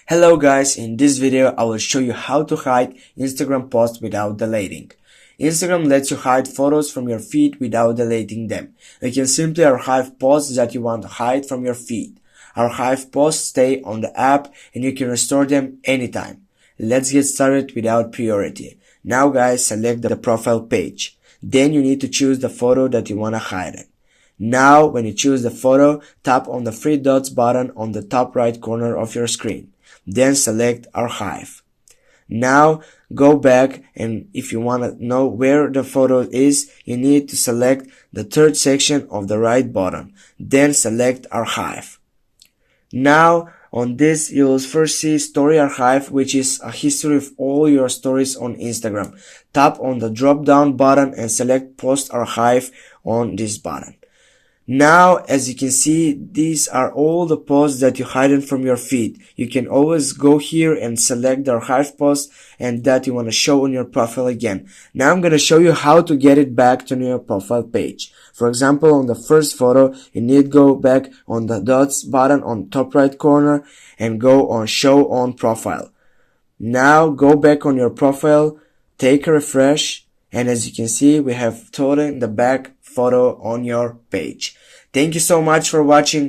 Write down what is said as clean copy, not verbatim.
Hello guys, in this video I will show you how to hide Instagram posts without deleting. Instagram lets you hide photos from your feed without deleting them. You can simply archive posts that you want to hide from your feed. Archive posts stay on the app and you can restore them anytime. Let's get started without priority. Now guys, select the profile page. Then you need to choose the photo that you want to hide it. Now when you choose the photo, tap on the three dots button on the top right corner of your screen. Then select Archive. Now go back, and if you want to know where the photo is, you need to select the third section of the right button. Then select Archive. Now on this you will first see Story Archive, which is a history of all your stories on Instagram. Tap on the drop down button and select Post Archive on this button. Now, as you can see, these are all the posts that you hidden from your feed. You can always go here and select the archive post and that you want to show on your profile again. Now I'm going to show you how to get it back to your profile page. For example, on the first photo, you need to go back on the dots button on top right corner and go on Show on Profile. Now go back on your profile, take a refresh, and as you can see, we have totally the back photo on your page. Thank you so much for watching.